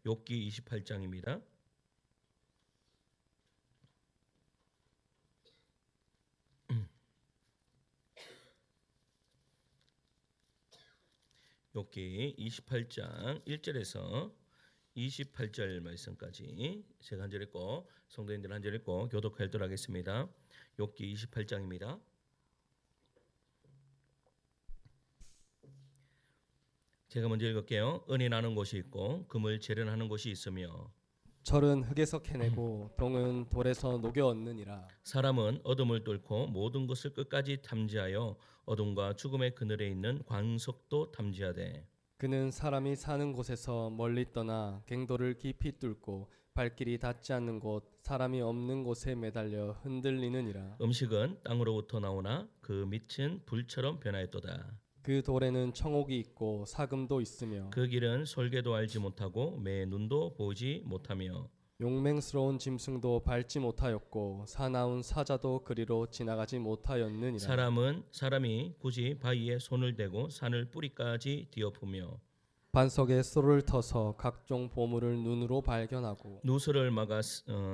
욥기 28장입니다. 욥기 28장 1절에서 28절 말씀까지 제가 한 절 읽고 성도님들 한 절 읽고 교독하도록 하겠습니다. 욥기 28장입니다. 제가 먼저 읽을게요. 은이 나는 곳이 있고 금을 재련하는 곳이 있으며 철은 흙에서 캐내고 동은 돌에서 녹여 얻느니라. 사람은 어둠을 뚫고 모든 것을 끝까지 탐지하여 어둠과 죽음의 그늘에 있는 광석도 탐지하되 그는 사람이 사는 곳에서 멀리 떠나 갱도를 깊이 뚫고 발길이 닿지 않는 곳 사람이 없는 곳에 매달려 흔들리느니라. 음식은 땅으로부터 나오나 그 밑은 불처럼 변하였도다. 그 돌에는 청옥이 있고 사금도 있으며 그 길은 솔개도 알지 못하고 매 눈도 보지 못하며 용맹스러운 짐승도 밟지 못하였고 사나운 사자도 그리로 지나가지 못하였느니라. 사람이 굳이 바위에 손을 대고 산을 뿌리까지 뒤엎으며 반석에 쏘를 터서 각종 보물을 눈으로 발견하고 누수를 막아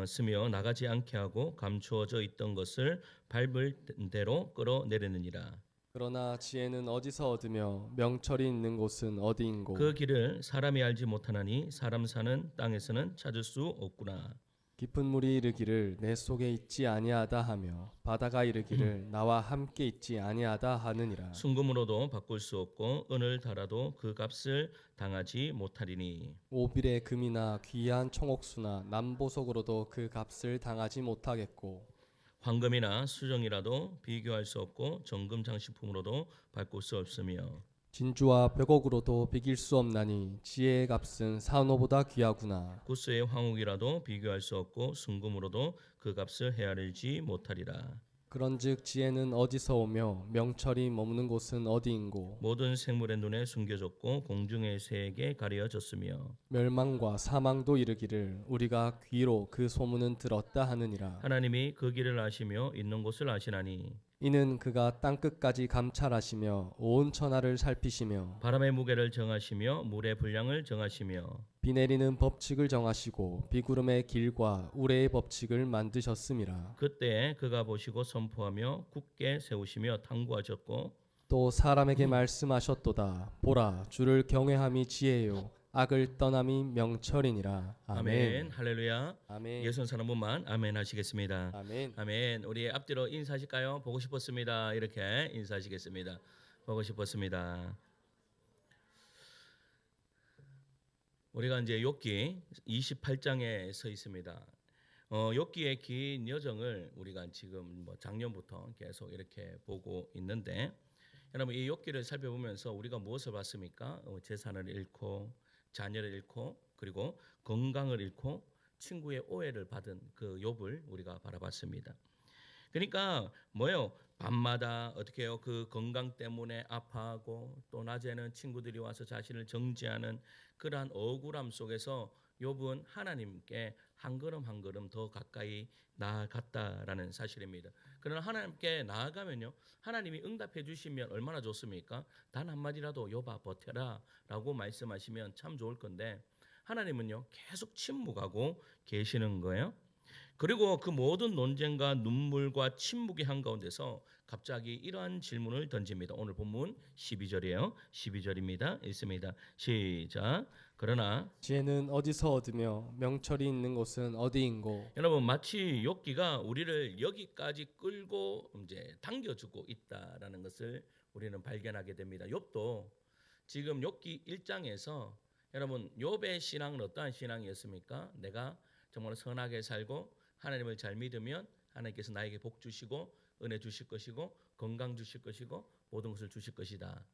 쓰며 나가지 않게 하고 감추어져 있던 것을 밟을 대로 끌어내리느니라. 그러나 지혜는 어디서 얻으며 명철이 있는 곳은 어디인고. 그 길을 사람이 알지 못하나니 사람 사는 땅에서는 찾을 수 없구나. 깊은 물이 이르기를 내 속에 있지 아니하다 하며 바다가 이르기를 나와 함께 있지 아니하다 하느니라. 순금으로도 바꿀 수 없고 은을 달아도 그 값을 당하지 못하리니 오빌의 금이나 귀한 청옥수나 남보석으로도 그 값을 당하지 못하겠고 황금이나 수정이라도 비교할 수 없고 정금 장식품으로도 바꿀 수 없으며 진주와 벽옥으로도 비길 수 없나니 지혜의 값은 산호보다 귀하구나. 구스의 황옥이라도 비교할 수 없고 순금으로도 그 값을 헤아리지 못하리라. 그런즉 지혜는 어디서 오며 명철이 머무는 곳은 어디인고. 모든 생물의 눈에 숨겨졌고 공중의 새에게 가려졌으며 멸망과 사망도 이르기를 우리가 귀로 그 소문은 들었다 하느니라. 하나님이 그 길을 아시며 있는 곳을 아시나니 이는 그가 땅끝까지 감찰하시며 온 천하를 살피시며 바람의 무게를 정하시며 물의 분량을 정하시며 비 내리는 법칙을 정하시고 비구름의 길과 우레의 법칙을 만드셨음이라. 그때 그가 보시고 선포하며 굳게 세우시며 탐구하셨고 또 사람에게 말씀하셨도다. 보라, 주를 경외함이 지혜요 악을 떠남이 명철이니라. 아멘. 할렐루야. 아멘. 예수 사는 분만 아멘 하시겠습니다. 아멘. 아멘. 우리 앞뒤로 인사하실까요? 보고 싶었습니다. 이렇게 인사하시겠습니다. 보고 싶었습니다. 우리가 이제 욥기 28장에 서 있습니다. 욥기의 긴 여정을 우리가 지금 작년부터 계속 이렇게 보고 있는데, 여러분 이 욥기를 살펴보면서 우리가 무엇을 봤습니까? 재산을 잃고 자녀를 잃고 그리고 건강을 잃고 친구의 오해를 받은 그 욥을 우리가 바라봤습니다. 그러니까 뭐예요? 밤마다 어떻게 해요? 그 건강 때문에 아파하고 또 낮에는 친구들이 와서 자신을 정죄하는 그러한 억울함 속에서 욥은 하나님께 한 걸음 한 걸음 더 가까이 나아갔다라는 사실입니다. 그러나 하나님께 나아가면요, 하나님이 응답해 주시면 얼마나 좋습니까? 단 한마디라도 욥아 버텨라 라고 말씀하시면 참 좋을 건데 하나님은요 계속 침묵하고 계시는 거예요. 그리고 그 모든 논쟁과 눈물과 침묵의 한가운데서 갑자기 이러한 질문을 던집니다. 오늘 본문 12절이에요. 12절입니다. 읽습니다. 시작. 그러나 지혜는 어디서 얻으며 명철이 있는 곳은 어디인고. 여러분 마치 욥기가 우리를 여기까지 끌고 이제 당겨주고 있다라는 것을 우리는 발견하게 됩니다. 욥도 지금 욥기 1장에서 여러분 욥의 신앙은 어떠한 신앙이었습니까? 내가 정말 선하게 살고 하나님을 잘 믿으면 하나님께서 나에게 복 주시고 은혜 주실 것이고 건강 주실 것이고 모든 것을 주실 것이다.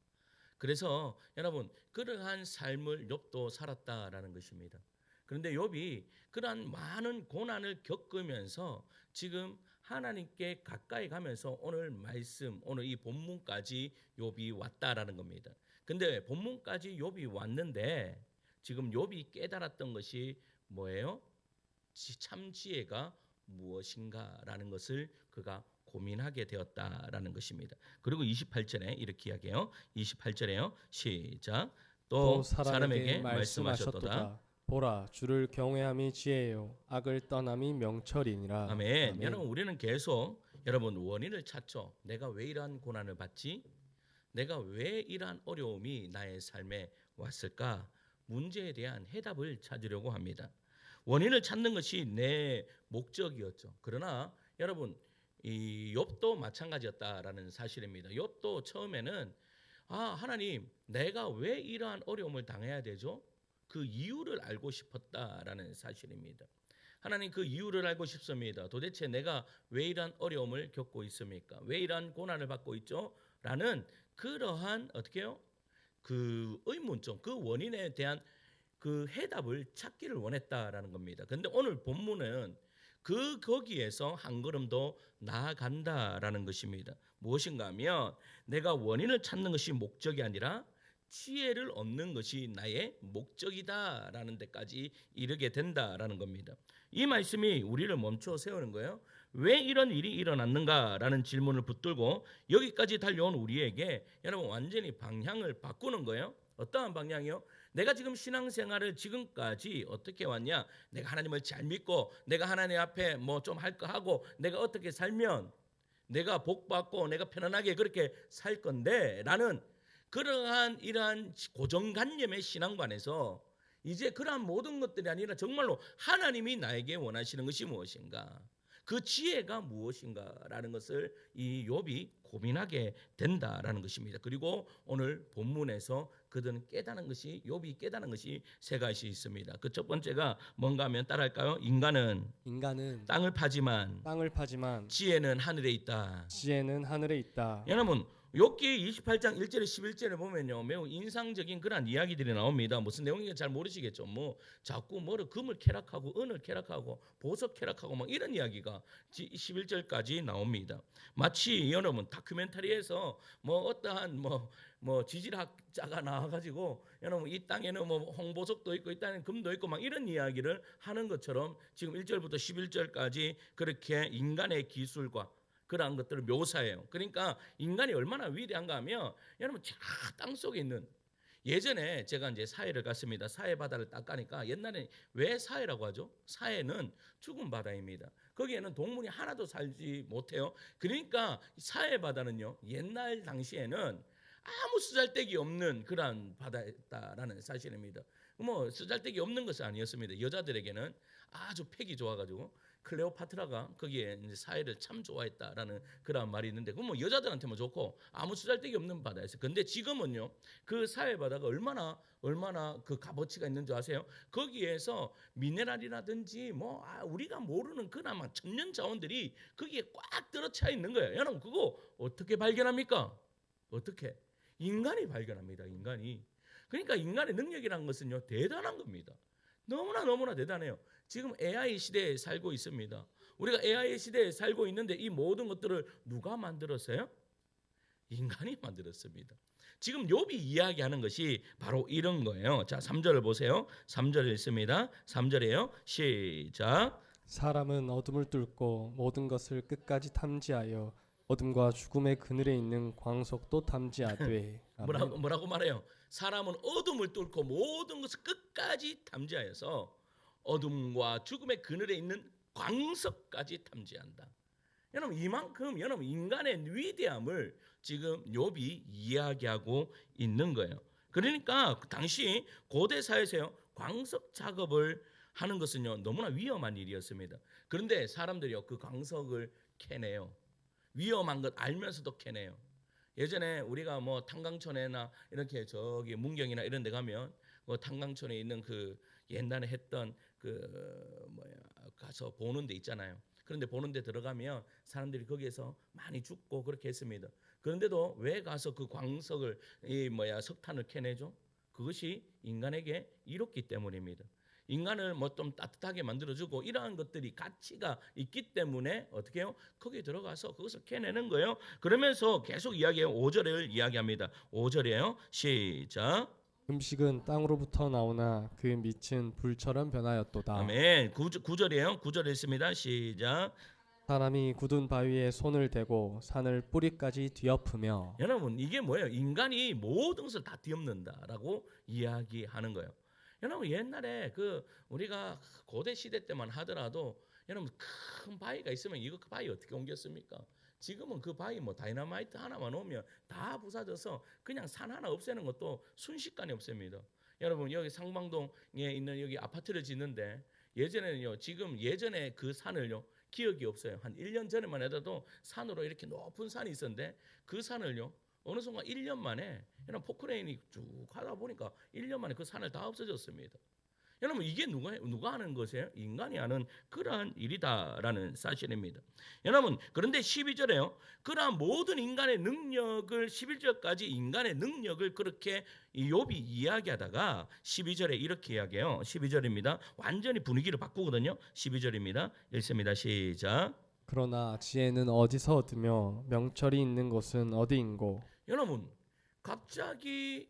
그래서 여러분 그러한 삶을 욥도 살았다라는 것입니다. 그런데 욥이 그러한 많은 고난을 겪으면서 지금 하나님께 가까이 가면서 오늘 말씀, 오늘 이 본문까지 욥이 왔다라는 겁니다. 근데 본문까지 욥이 왔는데 지금 욥이 깨달았던 것이 뭐예요? 참 지혜가 무엇인가라는 것을 그가 고민하게 되었다라는 것입니다. 그리고 28절에 이렇게 이야기해요. 28절에요. 시작. 또 사람에게 말씀하셨도다. 보라, 주를 경외함이 지혜요 악을 떠남이 명철이니라. 아멘. 여러분 우리는 계속 여러분 원인을 찾죠. 내가 왜 이러한 고난을 받지? 내가 왜 이러한 어려움이 나의 삶에 왔을까? 문제에 대한 해답을 찾으려고 합니다. 원인을 찾는 것이 내 목적이었죠. 그러나 여러분 이 욥도 마찬가지였다라는 사실입니다. 욥도 처음에는 하나님 내가 왜 이러한 어려움을 당해야 되죠? 그 이유를 알고 싶었다라는 사실입니다. 하나님 그 이유를 알고 싶습니다. 도대체 내가 왜 이러한 어려움을 겪고 있습니까? 왜 이러한 고난을 받고 있죠? 라는 그러한 어떻게 해요? 그 의문점, 그 원인에 대한 그 해답을 찾기를 원했다라는 겁니다. 근데 오늘 본문은 거기에서 한 걸음 더 나아간다라는 것입니다. 무엇인가 하면 내가 원인을 찾는 것이 목적이 아니라 지혜를 얻는 것이 나의 목적이다라는 데까지 이르게 된다라는 겁니다. 이 말씀이 우리를 멈춰 세우는 거예요. 왜 이런 일이 일어났는가라는 질문을 붙들고 여기까지 달려온 우리에게 여러분 완전히 방향을 바꾸는 거예요. 어떠한 방향이요? 내가 지금 신앙생활을 지금까지 어떻게 왔냐? 내가 하나님을 잘 믿고 내가 하나님 앞에 뭐 좀 할 거 하고 내가 어떻게 살면 내가 복 받고 내가 편안하게 그렇게 살 건데 라는 그러한 이러한 고정관념의 신앙관에서 이제 그러한 모든 것들이 아니라 정말로 하나님이 나에게 원하시는 것이 무엇인가? 그 지혜가 무엇인가라는 것을 이 욥이 고민하게 된다라는 것입니다. 그리고 오늘 본문에서 그들은 깨닫는 것이 욥이 깨닫는 것이 세 가지 있습니다. 그 첫 번째가 뭔가 하면 따라할까요? 인간은 땅을 파지만 지혜는 하늘에 있다. 여러분 욥기 28장 1절에 11절에 보면요 매우 인상적인 그런 이야기들이 나옵니다. 무슨 내용인지 잘 모르시겠죠. 뭐 자꾸 뭐를 금을 캐락하고 은을 캐락하고 보석 캐락하고 막 이런 이야기가 11절까지 나옵니다. 마치 여러분 다큐멘터리에서 뭐 어떠한 뭐 지질학자가 나와가지고 여러분 이 땅에는 뭐 홍보석도 있고 이 땅에는 금도 있고 막 이런 이야기를 하는 것처럼 지금 1절부터 11절까지 그렇게 인간의 기술과 그러한 것들을 묘사해요. 그러니까 인간이 얼마나 위대한가 하면 여러분 저 땅속에 있는 예전에 제가 이제 사해를 갔습니다. 사해 바다를 딱 가니까 옛날에 왜 사해라고 하죠? 사해는 죽은 바다입니다. 거기에는 동물이 하나도 살지 못해요. 그러니까 사해 바다는요 옛날 당시에는 아무 쓰잘데기 없는 그러한 바다였다라는 사실입니다. 뭐 쓰잘데기 없는 것은 아니었습니다. 여자들에게는 아주 팩이 좋아가지고 클레오파트라가 거기에 이제 사해를 참 좋아했다라는 그런 말이 있는데 그건 뭐 여자들한테만 좋고 아무 쓰잘데기 없는 바다였어요. 근데 지금은요 그 사해 바다가 얼마나 그 값어치가 있는 줄 아세요? 거기에서 미네랄이라든지 뭐 우리가 모르는 그나마 천년 자원들이 거기에 꽉 들어차 있는 거예요. 여러분 그거 어떻게 발견합니까? 어떻게? 인간이 발견합니다. 인간이. 그러니까 인간의 능력이라는 것은요 대단한 겁니다. 너무나 대단해요. 지금 AI 시대에 살고 있습니다. 우리가 AI 시대에 살고 있는데 이 모든 것들을 누가 만들었어요? 인간이 만들었습니다. 지금 욥이 이야기하는 것이 바로 이런 거예요. 자, 3절을 보세요. 3절 읽습니다. 3절이에요. 시작. 사람은 어둠을 뚫고 모든 것을 끝까지 탐지하여 어둠과 죽음의 그늘에 있는 광석도 탐지하되 뭐라고 말해요? 사람은 어둠을 뚫고 모든 것을 끝까지 탐지하여서 어둠과 죽음의 그늘에 있는 광석까지 탐지한다. 여러분 이만큼 여러분 인간의 위대함을 지금 욥이 이야기하고 있는 거예요. 그러니까 당시 고대 사회에서요 광석 작업을 하는 것은요 너무나 위험한 일이었습니다. 그런데 사람들이요 그 광석을 캐내요. 위험한 것 알면서도 캐내요. 예전에 우리가 뭐 탄광촌에나 이렇게 저기 문경이나 이런 데 가면 뭐 탄광촌에 있는 그 옛날에 했던 가서 보는 데 있잖아요. 그런데 보는 데 들어가면 사람들이 거기에서 많이 죽고 그렇게 했습니다. 그런데도 왜 가서 그 광석을 석탄을 캐내죠? 그것이 인간에게 이롭기 때문입니다. 인간을 뭐 좀 따뜻하게 만들어주고 이러한 것들이 가치가 있기 때문에 어떻게 해요? 거기에 들어가서 그것을 캐내는 거예요. 그러면서 계속 이야기해요. 5절을 이야기합니다. 5절이에요. 시작. 음식은 땅으로부터 나오나 그 밑은 불처럼 변하였도다. 아멘. 9절이에요. 9절 읽습니다. 시작. 사람이 굳은 바위에 손을 대고 산을 뿌리까지 뒤엎으며. 여러분 이게 뭐예요? 인간이 모든 것을 다 뒤엎는다라고 이야기하는 거예요. 여러분 옛날에 그 우리가 고대 시대 때만 하더라도 여러분 큰 바위가 있으면 이거 그 바위 어떻게 옮겼습니까? 지금은 그 바위 뭐 다이너마이트 하나만 오면 다 부사져서 그냥 산 하나 없애는 것도 순식간에 없앱니다. 여러분 여기 상방동에 있는 여기 아파트를 짓는데 예전에는요, 지금 예전에 그 산을요, 기억이 없어요. 한 1년 전에만 해도 산으로 이렇게 높은 산이 있었는데 그 산을요, 어느 순간 1년 만에 이런 포크레인이 쭉 하다 보니까 1년 만에 그 산을 다 없어졌습니다. 여러분 이게 누가 하는 것이에요? 인간이 하는 그러한 일이다라는 사실입니다. 여러분 그런데 12절에요. 그러한 모든 인간의 능력을 11절까지 인간의 능력을 그렇게 욥이 이야기하다가 12절에 이렇게 이야기해요. 12절입니다. 완전히 분위기를 바꾸거든요. 12절입니다. 읽습니다. 시작. 그러나 지혜는 어디서 얻으며 명철이 있는 곳은 어디인고. 여러분 갑자기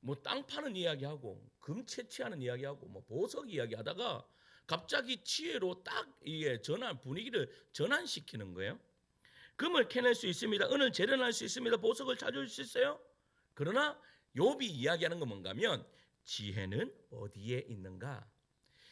뭐 땅 파는 이야기하고 금 채취하는 이야기하고 뭐 보석 이야기하다가 갑자기 지혜로 딱 이게 분위기를 전환시키는 거예요. 금을 캐낼 수 있습니다. 은을 재련할 수 있습니다. 보석을 찾을 수 있어요. 그러나 욥이 이야기하는 건 뭔가면 지혜는 어디에 있는가?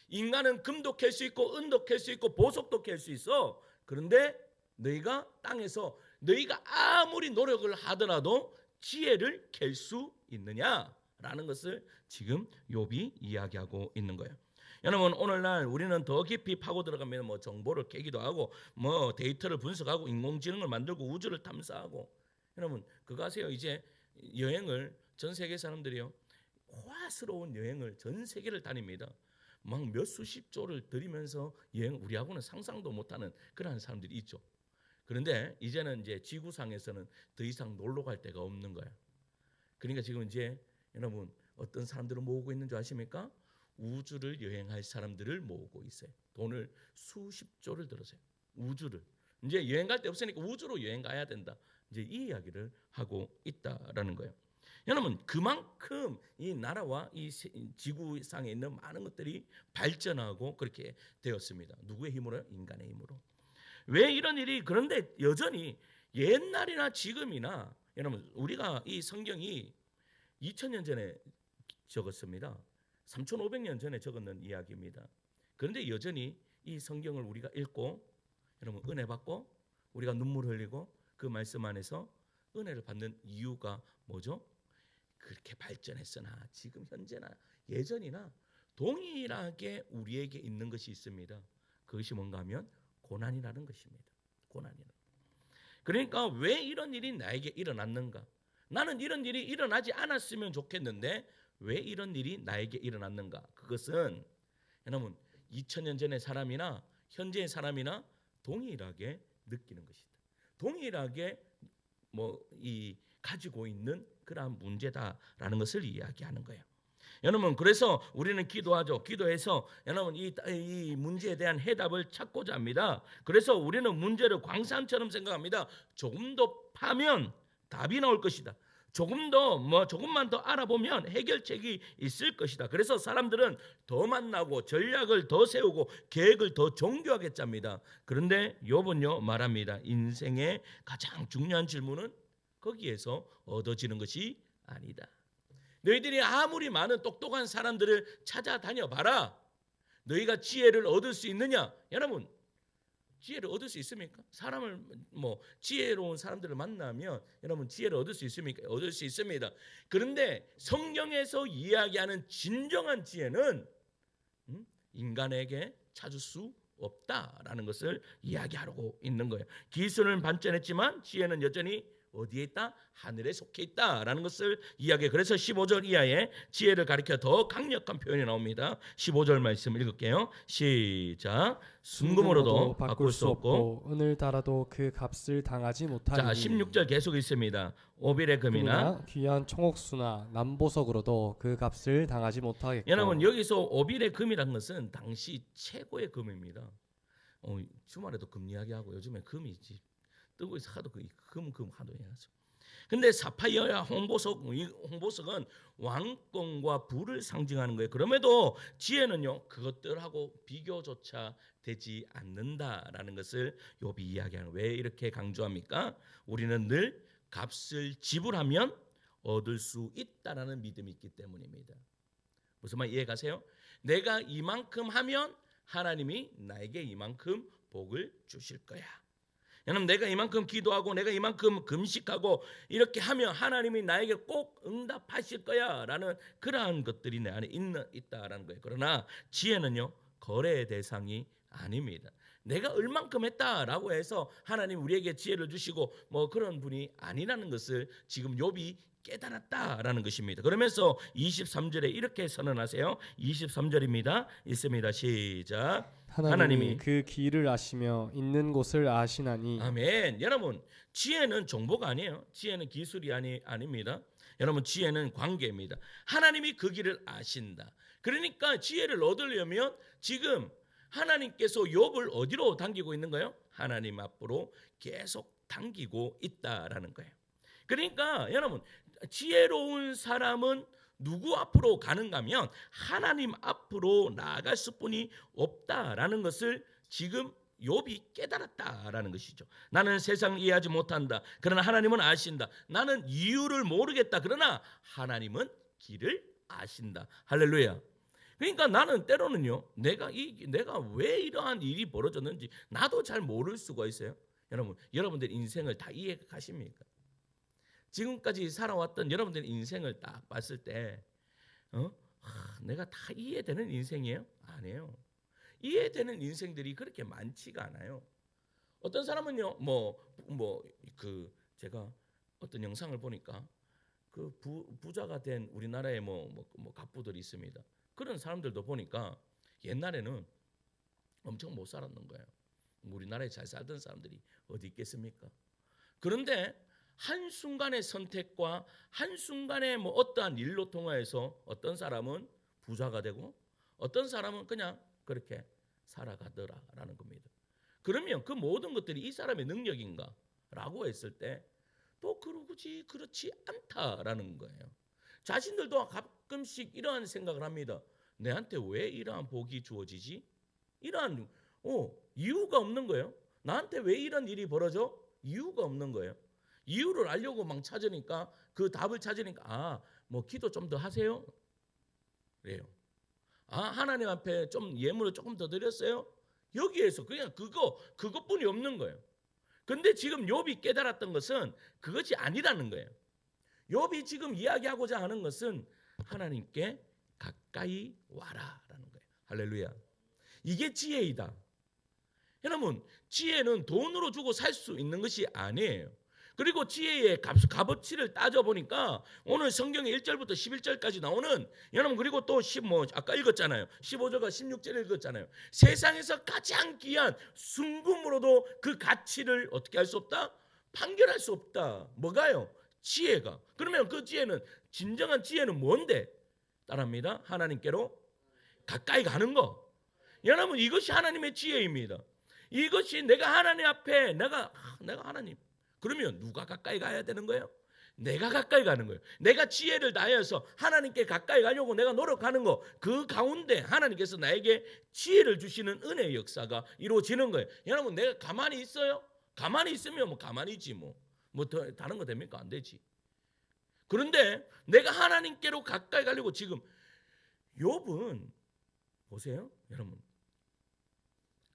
인간은 금도 캘 수 있고 은도 캘 수 있고 보석도 캘 수 있어. 그런데 너희가 땅에서 너희가 아무리 노력을 하더라도 지혜를 캘 수 있느냐라는 것을 지금 욥이 이야기하고 있는 거예요. 여러분 오늘날 우리는 더 깊이 파고 들어가면 뭐 정보를 캐기도 하고 뭐 데이터를 분석하고 인공지능을 만들고 우주를 탐사하고 여러분 그거 아세요? 이제 여행을 전 세계 사람들이요 호화스러운 여행을 전 세계를 다닙니다. 막 몇 수십 조를 들이면서 여행 우리하고는 상상도 못하는 그런 사람들이 있죠. 그런데 이제는 이제 지구상에서는 더 이상 놀러 갈 데가 없는 거예요. 그러니까 지금 이제 여러분 어떤 사람들을 모으고 있는 줄 아십니까? 우주를 여행할 사람들을 모으고 있어요. 돈을 수십조를 들어서요. 우주를. 이제 여행 갈 데 없으니까 우주로 여행 가야 된다. 이제 이 이야기를 하고 있다라는 거예요. 여러분 그만큼 이 나라와 이 지구상에 있는 많은 것들이 발전하고 그렇게 되었습니다. 누구의 힘으로요? 인간의 힘으로. 왜 이런 일이 그런데 여전히 옛날이나 지금이나 여러분 우리가 이 성경이 2000년 전에 적었습니다. 3500년 전에 적었는 이야기입니다. 그런데 여전히 이 성경을 우리가 읽고 여러분 은혜 받고 우리가 눈물 흘리고 그 말씀 안에서 은혜를 받는 이유가 뭐죠? 그렇게 발전했으나 지금 현재나 예전이나 동일하게 우리에게 있는 것이 있습니다. 그것이 뭔가 하면 고난이라는 것입니다. 고난이라는. 그러니까 왜 이런 일이 나에게 일어났는가? 나는 이런 일이 일어나지 않았으면 좋겠는데 왜 이런 일이 나에게 일어났는가? 그것은 여러분 2000년 전의 사람이나 현재의 사람이나 동일하게 느끼는 것이다. 동일하게 이 가지고 있는 그러한 문제다라는 것을 이야기하는 거예요. 여러분 그래서 우리는 기도하죠. 기도해서 여러분 이 문제에 대한 해답을 찾고자 합니다. 그래서 우리는 문제를 광산처럼 생각합니다. 조금 더 파면 답이 나올 것이다. 조금만 더 알아보면 해결책이 있을 것이다. 그래서 사람들은 더 만나고 전략을 더 세우고 계획을 더 정교하게 짭니다. 그런데 욥은요 말합니다. 인생의 가장 중요한 질문은 거기에서 얻어지는 것이 아니다. 너희들이 아무리 많은 똑똑한 사람들을 찾아다녀 봐라. 너희가 지혜를 얻을 수 있느냐? 여러분 지혜를 얻을 수 있습니까? 사람을 지혜로운 사람들을 만나면 여러분 지혜를 얻을 수 있습니까? 얻을 수 있습니다. 그런데 성경에서 이야기하는 진정한 지혜는 인간에게 찾을 수 없다라는 것을 이야기하고 있는 거예요. 기술은 발전했지만 지혜는 여전히 어디에 있다? 하늘에 속해 있다라는 것을 이야기해요. 그래서 15절 이하에 지혜를 가리켜 더 강력한 표현이 나옵니다. 15절 말씀 읽을게요. 시작. 순금으로도 바꿀 수 없고 은을 달아도 그 값을 당하지 못하니. 자 16절 계속 있습니다. 오빌의 금이나 귀한 청옥수나 남보석으로도 그 값을 당하지 못하겠고. 여러분 여기서 오빌의 금이란 것은 당시 최고의 금입니다. 주말에도 금 이야기하고 요즘에 금이지 뜨고 있어 하도 금 하도 해야죠. 근데 사파이어야 홍보석은 왕권과 부를 상징하는 거예요. 그럼에도 지혜는요 그것들하고 비교조차 되지 않는다라는 것을 욥이 이야기하는 거예요. 왜 이렇게 강조합니까? 우리는 늘 값을 지불하면 얻을 수 있다라는 믿음이 있기 때문입니다. 무슨 말 이해 가세요? 내가 이만큼 하면 하나님이 나에게 이만큼 복을 주실 거야. 여러분, 내가 이만큼 기도하고 내가 이만큼 금식하고 이렇게 하면 하나님이 나에게 꼭 응답하실 거야 라는 그러한 것들이 내 안에 있다라는 거예요. 그러나 지혜는요, 거래의 대상이 아닙니다. 내가 얼만큼 했다라고 해서 하나님 우리에게 지혜를 주시고 뭐 그런 분이 아니라는 것을 지금 욥이 깨달았다라는 것입니다. 그러면서 23절에 이렇게 선언하세요. 23절입니다. 있습니다. 시작. 하나님이 그 길을 아시며 있는 곳을 아시나니. 아멘. 여러분, 지혜는 정보가 아니에요. 지혜는 기술이 아닙니다. 여러분, 지혜는 관계입니다. 하나님이 그 길을 아신다. 그러니까 지혜를 얻으려면 지금 하나님께서 욥을 어디로 당기고 있는 거예요? 하나님 앞으로 계속 당기고 있다라는 거예요. 그러니까 여러분, 지혜로운 사람은 누구 앞으로 가는가 하면 하나님 앞으로 나아갈 수뿐이 없다라는 것을 지금 욥이 깨달았다라는 것이죠. 나는 세상을 이해하지 못한다. 그러나 하나님은 아신다. 나는 이유를 모르겠다. 그러나 하나님은 길을 아신다. 할렐루야. 그러니까 나는 때로는요, 내가 왜 이러한 일이 벌어졌는지 나도 잘 모를 수가 있어요. 여러분들 인생을 다 이해 가십니까? 지금까지 살아왔던 여러분들 인생을 딱 봤을 때 내가 다 이해되는 인생이에요? 아니에요. 이해되는 인생들이 그렇게 많지가 않아요. 어떤 사람은요, 제가 어떤 영상을 보니까 그 부자가 된 우리나라의 갑부들이 있습니다. 그런 사람들도 보니까 옛날에는 엄청 못 살았는 거예요. 우리나라에 잘 살던 사람들이 어디 있겠습니까? 그런데 한순간의 선택과 한순간의 어떠한 일로 통하여서 어떤 사람은 부자가 되고 어떤 사람은 그냥 그렇게 살아가더라라는 겁니다. 그러면 그 모든 것들이 이 사람의 능력인가? 라고 했을 때 또 그렇지 않다라는 거예요. 자신들도 가끔씩 이러한 생각을 합니다. 내한테 왜 이러한 복이 주어지지? 이러한 이유가 없는 거예요. 나한테 왜 이런 일이 벌어져? 이유가 없는 거예요. 이유를 알려고 막 찾으니까 그 답을 찾으니까 기도 좀 더 하세요. 그래요. 하나님 앞에 좀 예물을 조금 더 드렸어요. 여기에서 그냥 그것뿐이 없는 거예요. 근데 지금 욥이 깨달았던 것은 그것이 아니라는 거예요. 욥이 지금 이야기하고자 하는 것은 하나님께 가까이 와라라는 거예요. 할렐루야. 이게 지혜이다. 여러분, 지혜는 돈으로 주고 살 수 있는 것이 아니에요. 그리고 지혜의 값어치를 따져보니까 오늘 성경의 1절부터 11절까지 나오는 여러분, 그리고 또 아까 읽었잖아요. 15절과 16절 읽었잖아요. 세상에서 가장 귀한 순금으로도 그 가치를 어떻게 할 수 없다? 판결할 수 없다. 뭐가요? 지혜가. 그러면 그 지혜는, 진정한 지혜는 뭔데? 따라합니다. 하나님께로 가까이 가는 거. 여러분, 이것이 하나님의 지혜입니다. 이것이 내가 하나님 앞에 내가 하나님, 그러면 누가 가까이 가야 되는 거예요? 내가 가까이 가는 거예요. 내가 지혜를 다해서 하나님께 가까이 가려고 내가 노력하는 거, 그 가운데 하나님께서 나에게 지혜를 주시는 은혜의 역사가 이루어지는 거예요. 여러분, 내가 가만히 있어요? 가만히 있으면 가만히지 다른 거 됩니까? 안 되지. 그런데 내가 하나님께로 가까이 가려고 지금 욥은 보세요, 여러분.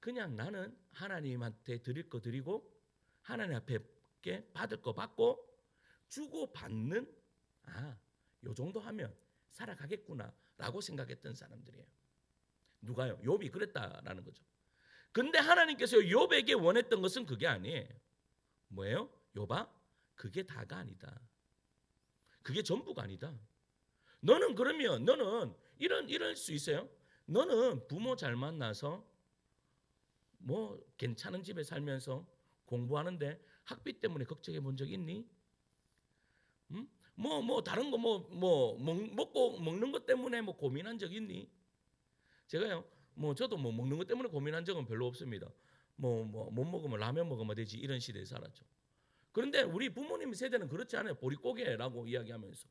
그냥 나는 하나님한테 드릴 거 드리고 하나님 앞에 받을 거 받고 주고 받는 요 정도 하면 살아가겠구나라고 생각했던 사람들이에요. 누가요? 욥이 그랬다라는 거죠. 근데 하나님께서 욥에게 원했던 것은 그게 아니에요. 뭐예요? 욥아, 그게 다가 아니다. 그게 전부가 아니다. 너는 그러면 이럴 수 있어요. 너는 부모 잘 만나서 괜찮은 집에 살면서 공부하는데 학비 때문에 걱정해 본 적 있니? 다른 거 먹고 먹는 것 때문에 고민한 적 있니? 제가요, 저도 먹는 것 때문에 고민한 적은 별로 없습니다. 못 먹으면 라면 먹으면 되지, 이런 시대에 살았죠. 그런데 우리 부모님 세대는 그렇지 않아요. 보릿고개라고 이야기하면서.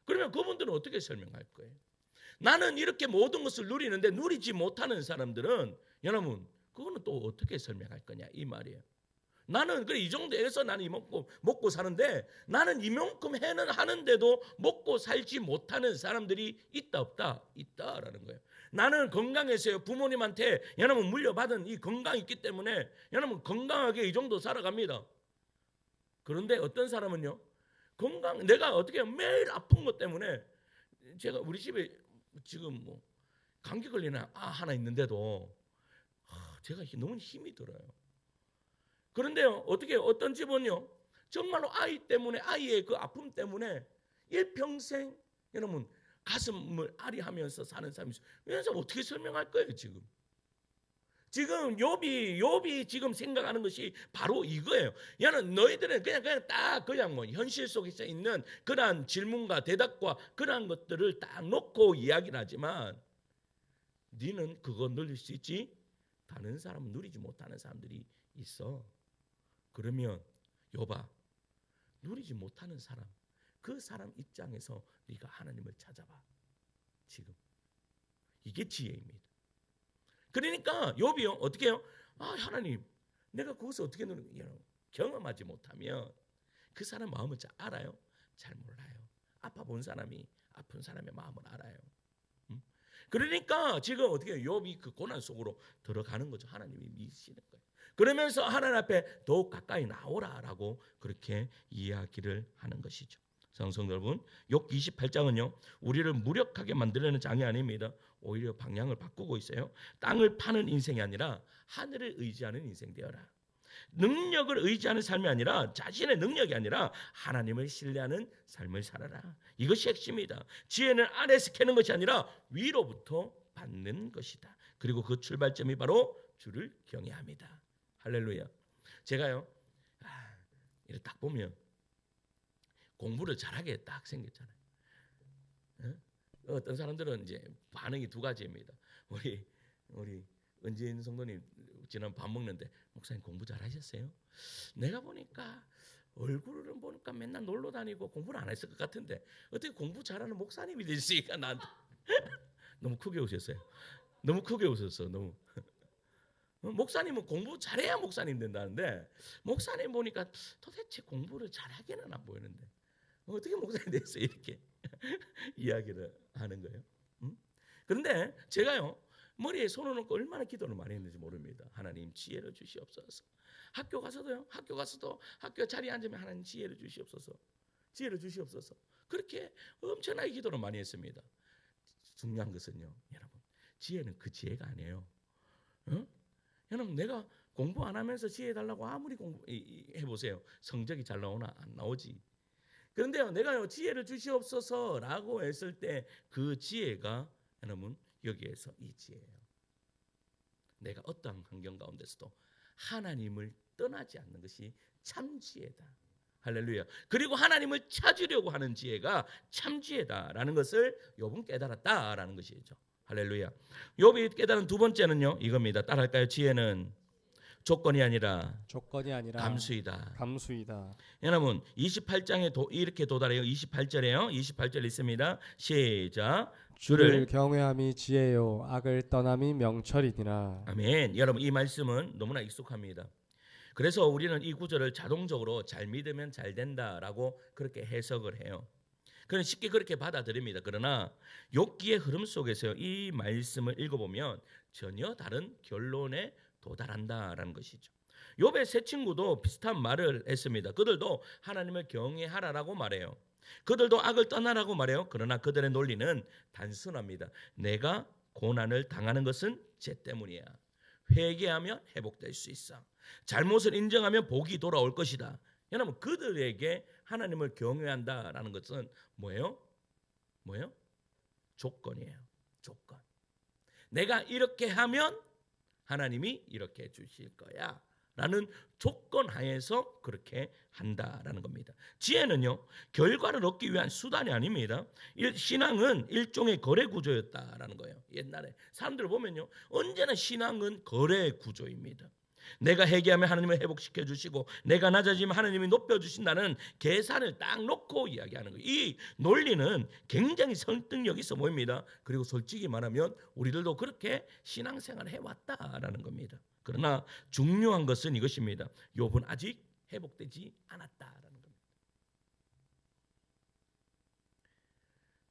그러면 그분들은 어떻게 설명할 거예요? 나는 이렇게 모든 것을 누리는데 누리지 못하는 사람들은 여러분, 그거는 또 어떻게 설명할 거냐 이 말이에요. 나는 그래 이 정도 해서 나는 이만큼 먹고 사는데 나는 이만큼 해는 하는데도 먹고 살지 못하는 사람들이 있다 없다? 있다라는 거예요. 나는 건강해서요. 부모님한테 여러분 물려받은 이 건강이 있기 때문에 여러분 건강하게 이 정도 살아갑니다. 그런데 어떤 사람은요. 내가 어떻게 매일 아픈 것 때문에 제가 우리 집에 지금 뭐 감기 걸리는 하나 있는데도 제가 너무 힘이 들어요. 그런데요, 어떤 집은요, 정말로 아이 때문에, 아이의 그 아픔 때문에 일평생 여러분 가슴을 아리하면서 사는 사람이 있어요. 그래서 어떻게 설명할 거예요, 지금? 지금 욥이 지금 생각하는 것이 바로 이거예요. 야는 너희들은 그냥 뭐 현실 속에서 있는 그러한 질문과 대답과 그러한 것들을 딱 놓고 이야기를 하지만 너는 그거 누릴 수 있지? 다른 사람은 누리지 못하는 사람들이 있어. 그러면 욥아, 누리지 못하는 사람, 그 사람 입장에서 네가 하나님을 찾아봐. 지금 이게 지혜입니다. 그러니까 욥이요 어떻게 해요? 하나님, 내가 그것을 어떻게 경험하지 못하면 그 사람 마음을 잘 알아요? 잘 몰라요. 아파 본 사람이 아픈 사람의 마음을 알아요. 그러니까 지금 어떻게 해요? 욥이 그 고난 속으로 들어가는 거죠. 하나님이 미시는 거예요. 그러면서 하나님 앞에 더욱 가까이 나오라라고 그렇게 이야기를 하는 것이죠. 성도 여러분, 욥 28장은요 우리를 무력하게 만들려는 장이 아닙니다. 오히려 방향을 바꾸고 있어요. 땅을 파는 인생이 아니라 하늘을 의지하는 인생 되어라. 능력을 의지하는 삶이 아니라, 자신의 능력이 아니라 하나님을 신뢰하는 삶을 살아라. 이것이 핵심이다. 지혜는 아래에서 캐는 것이 아니라 위로부터 받는 것이다. 그리고 그 출발점이 바로 주를 경외합니다. 할렐루야. 제가요 이렇게 딱 보면 공부를 잘하게 딱 생겼잖아요. 어떤 사람들은 이제 반응이 두 가지입니다. 우리 은진 성도님 지난 밥 먹는데 목사님 공부 잘하셨어요? 내가 보니까 얼굴을 보니까 맨날 놀러 다니고 공부를 안 했을 것 같은데 어떻게 공부 잘하는 목사님이 됐으니까 나한테 너무 크게 웃었어요. 너무 크게 웃었어. 너무. 목사님은 공부 잘해야 목사님 된다는데 목사님 보니까 도대체 공부를 잘하기는 안 보이는데 어떻게 목사님 됐어요? 이렇게 이야기를 하는 거예요. 그런데 제가요 머리에 손을 놓고 얼마나 기도를 많이 했는지 모릅니다. 하나님 지혜를 주시옵소서. 학교 가서도 학교 자리에 앉으면 하나님 지혜를 주시옵소서. 지혜를 주시옵소서. 그렇게 엄청나게 기도를 많이 했습니다. 중요한 것은요 여러분, 지혜는 그 지혜가 아니에요. 여러분, 내가 공부 안 하면서 지혜 달라고 아무리 공부해보세요. 성적이 잘 나오나? 안 나오지. 그런데요, 내가 지혜를 주시옵소서라고 했을 때 그 지혜가 여러분 여기에서 이 지혜예요. 내가 어떠한 환경 가운데서도 하나님을 떠나지 않는 것이 참 지혜다. 할렐루야. 그리고 하나님을 찾으려고 하는 지혜가 참 지혜다라는 것을 욥은 깨달았다라는 것이죠. 할렐루야. 욥이 깨달은 두 번째는요 이겁니다. 따라할까요? 지혜는 조건이 아니라 감수이다. 여러분 28장에 이렇게 도달해요. 28절에요. 28절 있습니다. 시작. 주를 경외함이 지혜요 악을 떠남이 명철이니라. 아멘. 여러분 이 말씀은 너무나 익숙합니다. 그래서 우리는 이 구절을 자동적으로 잘 믿으면 잘 된다라고 그렇게 해석을 해요. 그는 쉽게 그렇게 받아들입니다. 그러나 욥기의 흐름 속에서 이 말씀을 읽어보면 전혀 다른 결론에 도달한다라는 것이죠. 욥의 세 친구도 비슷한 말을 했습니다. 그들도 하나님을 경외하라라고 말해요. 그들도 악을 떠나라고 말해요. 그러나 그들의 논리는 단순합니다. 내가 고난을 당하는 것은 죄 때문이야. 회개하면 회복될 수 있어. 잘못을 인정하면 복이 돌아올 것이다. 여러분 그들에게 하나님을 경외한다라는 것은 뭐예요? 조건이에요. 조건. 내가 이렇게 하면 하나님이 이렇게 해주실 거야 라는 조건 하에서 그렇게 한다라는 겁니다. 지혜는요 결과를 얻기 위한 수단이 아닙니다. 신앙은 일종의 거래 구조였다라는 거예요. 옛날에 사람들 보면요 언제나 신앙은 거래 구조입니다. 내가 회개하면 하나님을 회복시켜 주시고 내가 낮아지면 하나님이 높여 주신다는 계산을 딱 놓고 이야기하는 거예요. 이 논리는 굉장히 설득력이 있어 보입니다. 그리고 솔직히 말하면 우리들도 그렇게 신앙생활을 해왔다라는 겁니다. 그러나 중요한 것은 이것입니다. 욥은 아직 회복되지 않았다라는 겁니다.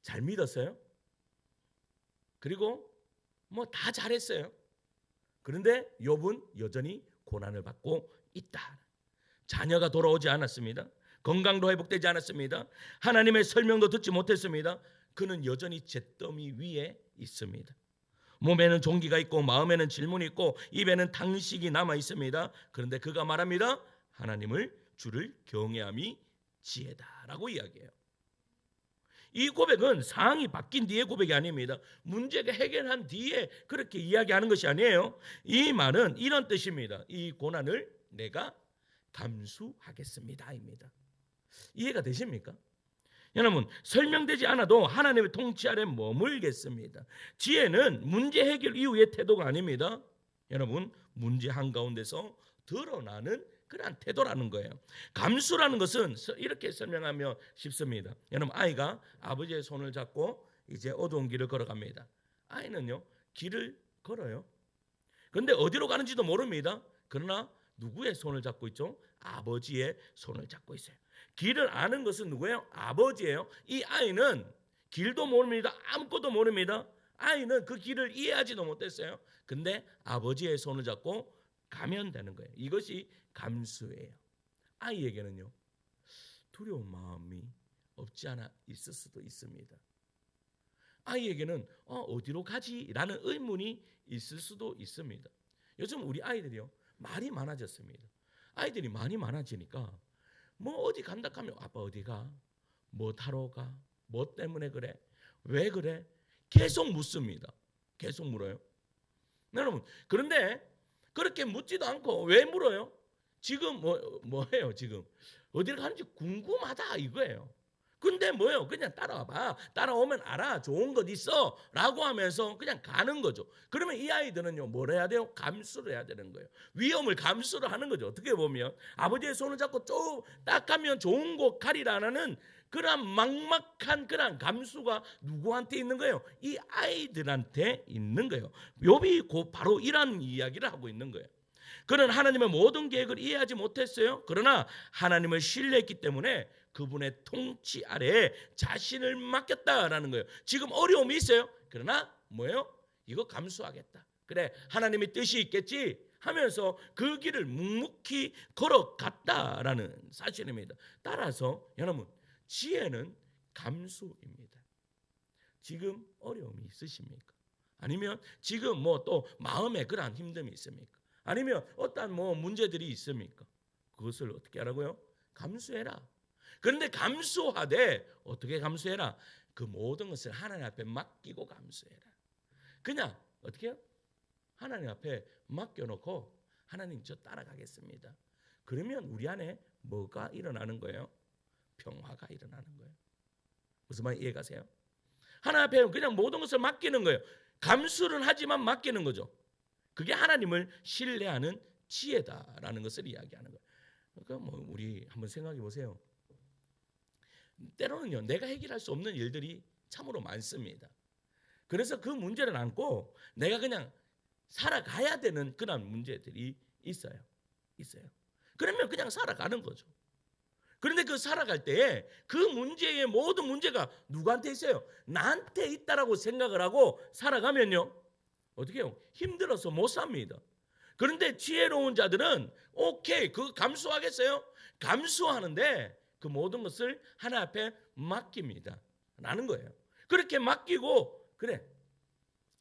잘 믿었어요. 그리고 뭐 다 잘했어요. 그런데 욥은 여전히 고난을 받고 있다. 자녀가 돌아오지 않았습니다. 건강도 회복되지 않았습니다. 하나님의 설명도 듣지 못했습니다. 그는 여전히 잿더미 위에 있습니다. 몸에는 종기가 있고 마음에는 질문이 있고 입에는 탄식이 남아 있습니다. 그런데 그가 말합니다. 하나님을 주를 경외함이 지혜다라고 이야기해요. 이 고백은 상황이 바뀐 뒤의 고백이 아닙니다. 문제가 해결한 뒤에 그렇게 이야기하는 것이 아니에요. 이 말은 이런 뜻입니다. 이 고난을 내가 감수하겠습니다입니다. 이해가 되십니까? 여러분, 설명되지 않아도 하나님의 통치 아래 머물겠습니다. 지혜는 문제 해결 이후의 태도가 아닙니다. 여러분, 문제 한가운데서 드러나는 그러한 태도라는 거예요. 감수라는 것은 이렇게 설명하면 쉽습니다. 여러분, 아이가 아버지의 손을 잡고 이제 어두운 길을 걸어갑니다. 아이는요, 길을 걸어요. 그런데 어디로 가는지도 모릅니다. 그러나 누구의 손을 잡고 있죠? 아버지의 손을 잡고 있어요. 길을 아는 것은 누구예요? 아버지예요. 이 아이는 길도 모릅니다. 아무것도 모릅니다. 아이는 그 길을 이해하지도 못했어요. 근데 아버지의 손을 잡고 가면 되는 거예요. 이것이 감수예요. 아이에게는요, 두려운 마음이 없지 않아 있을 수도 있습니다. 아이에게는 어디로 가지라는 의문이 있을 수도 있습니다. 요즘 우리 아이들이요, 말이 많아졌습니다. 아이들이 많이 많아지니까 뭐 어디 간다 하면 아빠 어디 가? 뭐 타러 가? 뭐 때문에 그래? 왜 그래? 계속 묻습니다. 계속 물어요. 여러분, 그런데 그렇게 묻지도 않고 왜 물어요? 지금 뭐예요? 지금 어디를 가는지 궁금하다 이거예요. 근데 뭐예요? 그냥 따라와봐. 따라오면 알아. 좋은 것 있어 라고 하면서 그냥 가는 거죠. 그러면 이 아이들은요, 뭘 해야 돼요? 감수를 해야 되는 거예요. 위험을 감수를 하는 거죠. 어떻게 보면 아버지의 손을 잡고 딱 가면 좋은 곳 가리라는 그런 막막한 그런 감수가 누구한테 있는 거예요? 이 아이들한테 있는 거예요. 욥이 바로 이런 이야기를 하고 있는 거예요. 그는 하나님의 모든 계획을 이해하지 못했어요. 그러나 하나님을 신뢰했기 때문에 그분의 통치 아래에 자신을 맡겼다라는 거예요. 지금 어려움이 있어요. 그러나 뭐예요? 이거 감수하겠다. 그래, 하나님의 뜻이 있겠지 하면서 그 길을 묵묵히 걸어갔다라는 사실입니다. 따라서 여러분, 지혜는 감수입니다. 지금 어려움이 있으십니까? 아니면 지금 뭐 또 마음에 그러한 힘듦이 있습니까? 아니면 어떠한 뭐 문제들이 있습니까? 그것을 어떻게 하라고요? 감수해라. 그런데 감수하되 어떻게 감수해라? 그 모든 것을 하나님 앞에 맡기고 감수해라. 그냥 어떻게 해요? 하나님 앞에 맡겨놓고 하나님 저 따라가겠습니다. 그러면 우리 안에 뭐가 일어나는 거예요? 평화가 일어나는 거예요. 무슨 말 이해가세요? 하나님 앞에 그냥 모든 것을 맡기는 거예요. 감수는 하지만 맡기는 거죠. 그게 하나님을 신뢰하는 지혜다라는 것을 이야기하는 거예요. 그러니까 뭐 우리 한번 생각해 보세요. 때로는요, 내가 해결할 수 없는 일들이 참으로 많습니다. 그래서 그 문제를 안고 내가 그냥 살아가야 되는 그런 문제들이 있어요. 그러면 그냥 살아가는 거죠. 그런데 그 살아갈 때에 그 문제의 모든 문제가 누구한테 있어요? 나한테 있다라고 생각을 하고 살아가면요, 어떻게 해요? 힘들어서 못 삽니다. 그런데 지혜로운 자들은 오케이, 그거 감수하겠어요? 감수하는데 그 모든 것을 하나 앞에 맡깁니다 라는 거예요. 그렇게 맡기고 그래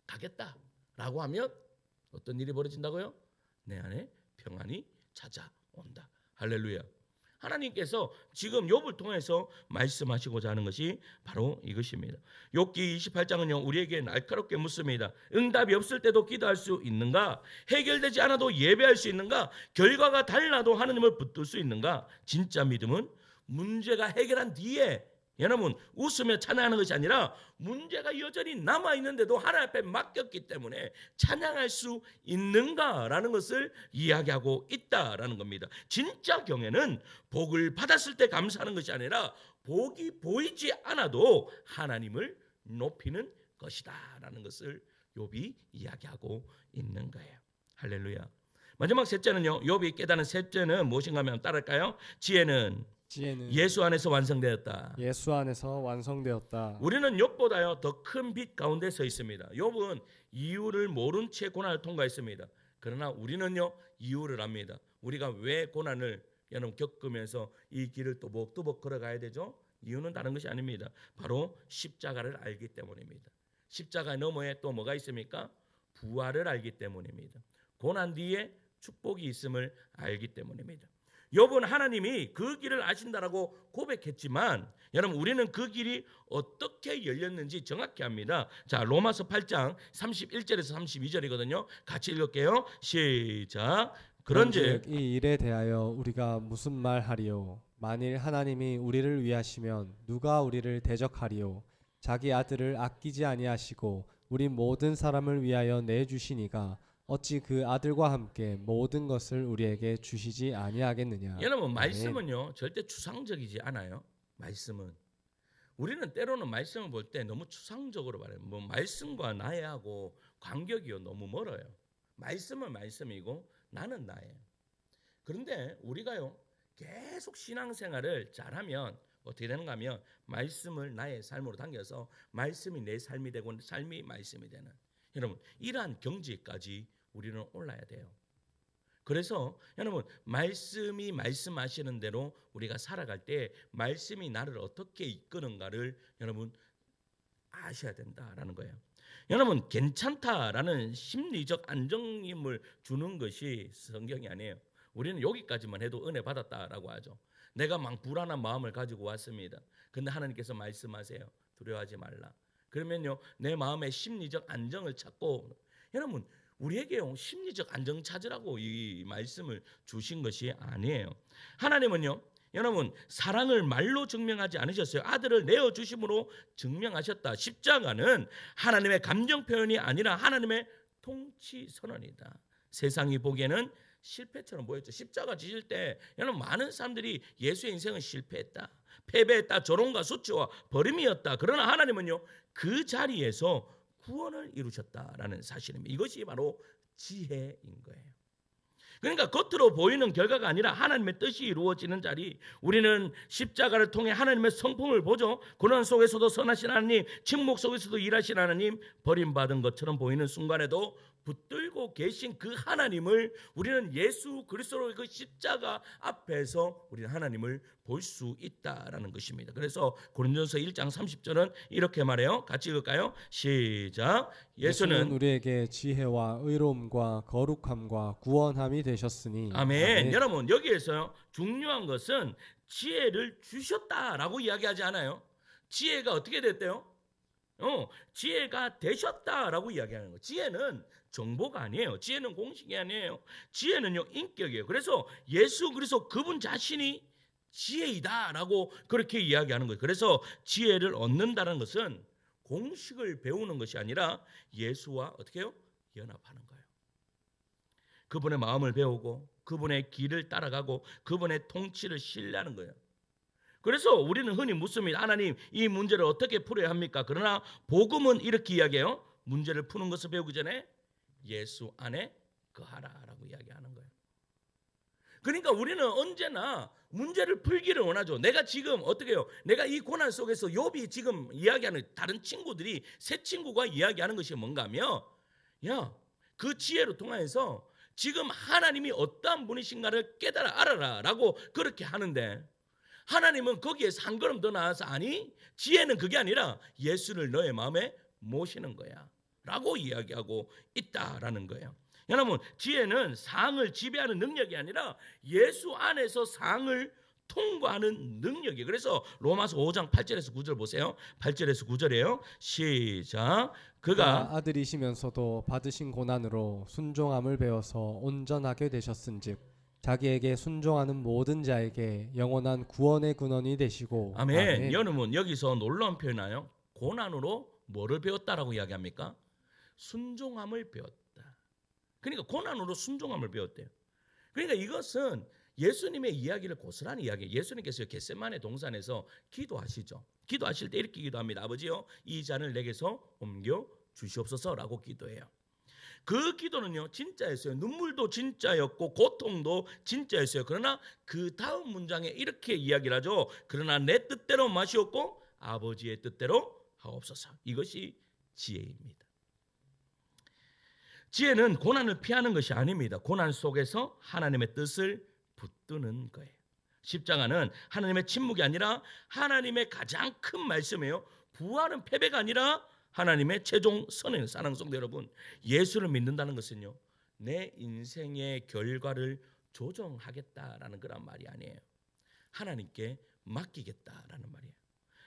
가겠다라고 하면 어떤 일이 벌어진다고요? 내 안에 평안이 찾아온다. 할렐루야. 하나님께서 지금 욥을 통해서 말씀하시고자 하는 것이 바로 이것입니다. 욥기 28장은요, 우리에게 날카롭게 묻습니다. 응답이 없을 때도 기도할 수 있는가? 해결되지 않아도 예배할 수 있는가? 결과가 달라도 하나님을 붙들 수 있는가? 진짜 믿음은 문제가 해결한 뒤에 여러분 웃으며 찬양하는 것이 아니라 문제가 여전히 남아있는데도 하나님 앞에 맡겼기 때문에 찬양할 수 있는가라는 것을 이야기하고 있다라는 겁니다. 진짜 경외는 복을 받았을 때 감사하는 것이 아니라 복이 보이지 않아도 하나님을 높이는 것이다라는 것을 욥이 이야기하고 있는 거예요. 할렐루야. 마지막 셋째는요, 욥이 깨닫는 셋째는 무엇인가 하면 따를까요? 지혜는 예수 안에서 완성되었다. 예수 안에서 완성되었다. 우리는 욥보다요 더 큰 빛 가운데 서 있습니다. 욥은 이유를 모른 채 고난을 통과했습니다. 그러나 우리는요 이유를 압니다. 우리가 왜 고난을 여러분 겪으면서 이 길을 또박또박 걸어가야 되죠? 이유는 다른 것이 아닙니다. 바로 십자가를 알기 때문입니다. 십자가 너머에 또 뭐가 있습니까? 부활을 알기 때문입니다. 고난 뒤에 축복이 있음을 알기 때문입니다. 욥은 하나님이 그 길을 아신다라고 고백했지만 여러분 우리는 그 길이 어떻게 열렸는지 정확히 압니다. 자, 로마서 8장 31절에서 32절이거든요. 같이 읽을게요. 시작. 그런즉 이 일에 대하여 우리가 무슨 말하리요? 만일 하나님이 우리를 위하시면 누가 우리를 대적하리요? 자기 아들을 아끼지 아니하시고 우리 모든 사람을 위하여 내주시니가 어찌 그 아들과 함께 모든 것을 우리에게 주시지 아니하겠느냐. 여러분 말씀은요 절대 추상적이지 않아요. 말씀은 우리는 때로는 말씀을 볼 때 너무 추상적으로 말해요. 뭐 말씀과 나하고 간격이 너무 멀어요. 말씀은 말씀이고 나는 나예요. 그런데 우리가요 계속 신앙생활을 잘하면 어떻게 되는가 하면 말씀을 나의 삶으로 당겨서 말씀이 내 삶이 되고 삶이 말씀이 되는, 여러분 이러한 경지까지 우리는 올라야 돼요. 그래서 여러분 말씀이 말씀하시는 대로 우리가 살아갈 때 말씀이 나를 어떻게 이끄는가를 여러분 아셔야 된다라는 거예요. 여러분 괜찮다라는 심리적 안정임을 주는 것이 성경이 아니에요. 우리는 여기까지만 해도 은혜 받았다라고 하죠. 내가 막 불안한 마음을 가지고 왔습니다. 근데 하나님께서 말씀하세요. 두려워하지 말라. 그러면요 내 마음의 심리적 안정을 찾고, 여러분 우리에게요 심리적 안정 찾으라고 이 말씀을 주신 것이 아니에요. 하나님은요 여러분 사랑을 말로 증명하지 않으셨어요. 아들을 내어주심으로 증명하셨다. 십자가는 하나님의 감정 표현이 아니라 하나님의 통치 선언이다. 세상이 보기에는 실패처럼 보였죠. 십자가 지실 때 여러분 많은 사람들이 예수의 인생은 실패했다, 패배했다, 조롱과 수치와 버림이었다. 그러나 하나님은요 그 자리에서 구원을 이루셨다라는 사실입니다. 이것이 바로 지혜인 거예요. 그러니까 겉으로 보이는 결과가 아니라 하나님의 뜻이 이루어지는 자리, 우리는 십자가를 통해 하나님의 성품을 보죠. 고난 속에서도 선하신 하나님, 침묵 속에서도 일하신 하나님, 버림받은 것처럼 보이는 순간에도 붙들고 계신 그 하나님을 우리는 예수 그리스도의 그 십자가 앞에서 우리는 하나님을 볼 수 있다라는 것입니다. 그래서 고린도전서 1장 30절은 이렇게 말해요. 같이 읽을까요? 시작. 예수는 우리에게 지혜와 의로움과 거룩함과 구원함이 되셨으니. 아멘. 여러분 여기에서요 중요한 것은 지혜를 주셨다라고 이야기하지 않아요. 지혜가 어떻게 됐대요? 지혜가 되셨다라고 이야기하는 거예요. 지혜는 정보가 아니에요. 지혜는 공식이 아니에요. 지혜는요 인격이에요. 그래서 예수 그리스도 그분 자신이 지혜이다라고 그렇게 이야기하는 거예요. 그래서 지혜를 얻는다는 것은 공식을 배우는 것이 아니라 예수와 어떻게 해요? 연합하는 거예요. 그분의 마음을 배우고 그분의 길을 따라가고 그분의 통치를 신뢰하는 거예요. 그래서 우리는 흔히 묻습니다. 하나님 이 문제를 어떻게 풀어야 합니까? 그러나 복음은 이렇게 이야기해요. 문제를 푸는 것을 배우기 전에 예수 안에 거하라라고 이야기하는 거예요. 그러니까 우리는 언제나 문제를 풀기를 원하죠. 내가 지금 어떻게 해요? 내가 이 고난 속에서 욥이 지금 이야기하는 다른 친구들이 새 친구가 이야기하는 것이 뭔가 하면 그 지혜로 통해서 지금 하나님이 어떠한 분이신가를 깨달아 알아라라고 그렇게 하는데, 하나님은 거기에서 한 걸음 더 나아서 아니 지혜는 그게 아니라 예수를 너의 마음에 모시는 거야 라고 이야기하고 있다라는 거예요. 여러분 지혜는 상을 지배하는 능력이 아니라 예수 안에서 상을 통과하는 능력이에요. 그래서 로마서 5장 8절에서 9절 보세요. 8절에서 9절이에요. 시작. 그가 아들이시면서도 받으신 고난으로 순종함을 배워서 온전하게 되셨은즉 자기에게 순종하는 모든 자에게 영원한 구원의 근원이 되시고. 아멘. 여러분 여기서 놀라운 표현이나요? 고난으로 뭐를 배웠다라고 이야기합니까? 순종함을 배웠다. 그러니까 고난으로 순종함을 배웠대요. 그러니까 이것은 예수님의 이야기를 고스란히 이야기해요. 예수님께서 겟세마네 동산에서 기도하시죠. 기도하실 때 이렇게 기도합니다. 아버지요, 이 잔을 내게서 옮겨 주시옵소서라고 기도해요. 그 기도는요 진짜였어요. 눈물도 진짜였고 고통도 진짜였어요. 그러나 그 다음 문장에 이렇게 이야기를 하죠. 그러나 내 뜻대로 마시옵고 아버지의 뜻대로 하옵소서. 이것이 지혜입니다. 지혜는 고난을 피하는 것이 아닙니다. 고난 속에서 하나님의 뜻을 붙드는 거예요. 십자가는 하나님의 침묵이 아니라 하나님의 가장 큰 말씀이에요. 부활은 패배가 아니라 하나님의 최종 선언이에요. 사랑하는 성도 여러분, 예수를 믿는다는 것은요 내 인생의 결과를 조정하겠다라는 그런 말이 아니에요. 하나님께 맡기겠다라는 말이에요.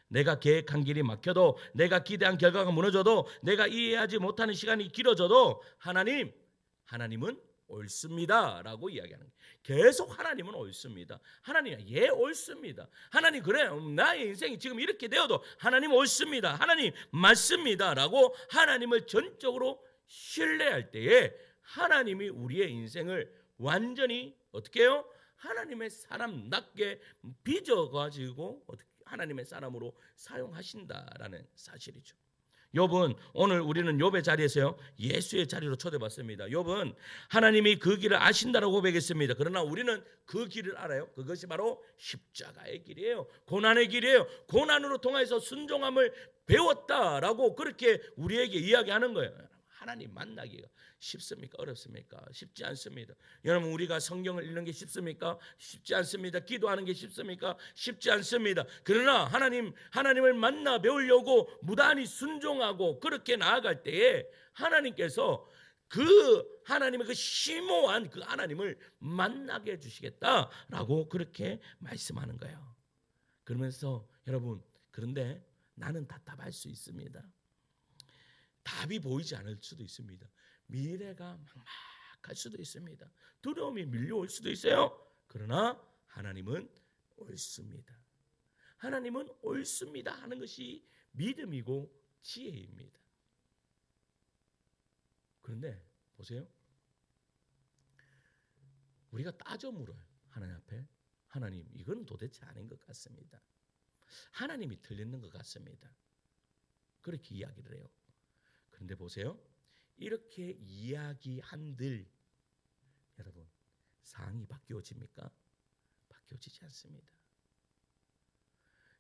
내가 계획한 길이 막혀도, 내가 기대한 결과가 무너져도, 내가 이해하지 못하는 시간이 길어져도 하나님은 옳습니다라고 이야기하는 거예요. 계속 하나님은 옳습니다. 하나님 옳습니다. 하나님 그래요. 나의 인생이 지금 이렇게 되어도 하나님 옳습니다. 하나님 맞습니다라고 하나님을 전적으로 신뢰할 때에 하나님이 우리의 인생을 완전히 어떻게 해요? 하나님의 사람답게 빚어가지고 하나님의 사람으로 사용하신다라는 사실이죠. 욥은 오늘 우리는 욥의 자리에서요 예수의 자리로 초대받습니다. 욥은 하나님이 그 길을 아신다라고 고백했습니다. 그러나 우리는 그 길을 알아요. 그것이 바로 십자가의 길이에요. 고난의 길이에요. 고난으로 통해서 순종함을 배웠다라고 그렇게 우리에게 이야기하는 거예요. 하나님 만나기가 쉽습니까? 어렵습니까? 쉽지 않습니다. 여러분 우리가 성경을 읽는 게 쉽습니까? 쉽지 않습니다. 기도하는 게 쉽습니까? 쉽지 않습니다. 그러나 하나님을 만나 배우려고 무단히 순종하고 그렇게 나아갈 때에 하나님께서 그 하나님의 그 심오한 그 하나님을 만나게 해주시겠다라고 그렇게 말씀하는 거예요. 그러면서 여러분 그런데 나는 답답할 수 있습니다. 답이 보이지 않을 수도 있습니다. 미래가 막막할 수도 있습니다. 두려움이 밀려올 수도 있어요. 그러나 하나님은 옳습니다. 하나님은 옳습니다 하는 것이 믿음이고 지혜입니다. 그런데 보세요. 우리가 따져 물어요. 하나님 앞에. 하나님 이건 도대체 아닌 것 같습니다. 하나님이 틀리는 것 같습니다. 그렇게 이야기를 해요. 그런데 보세요. 이렇게 이야기한들 여러분 상황이 바뀌어집니까? 바뀌어지지 않습니다.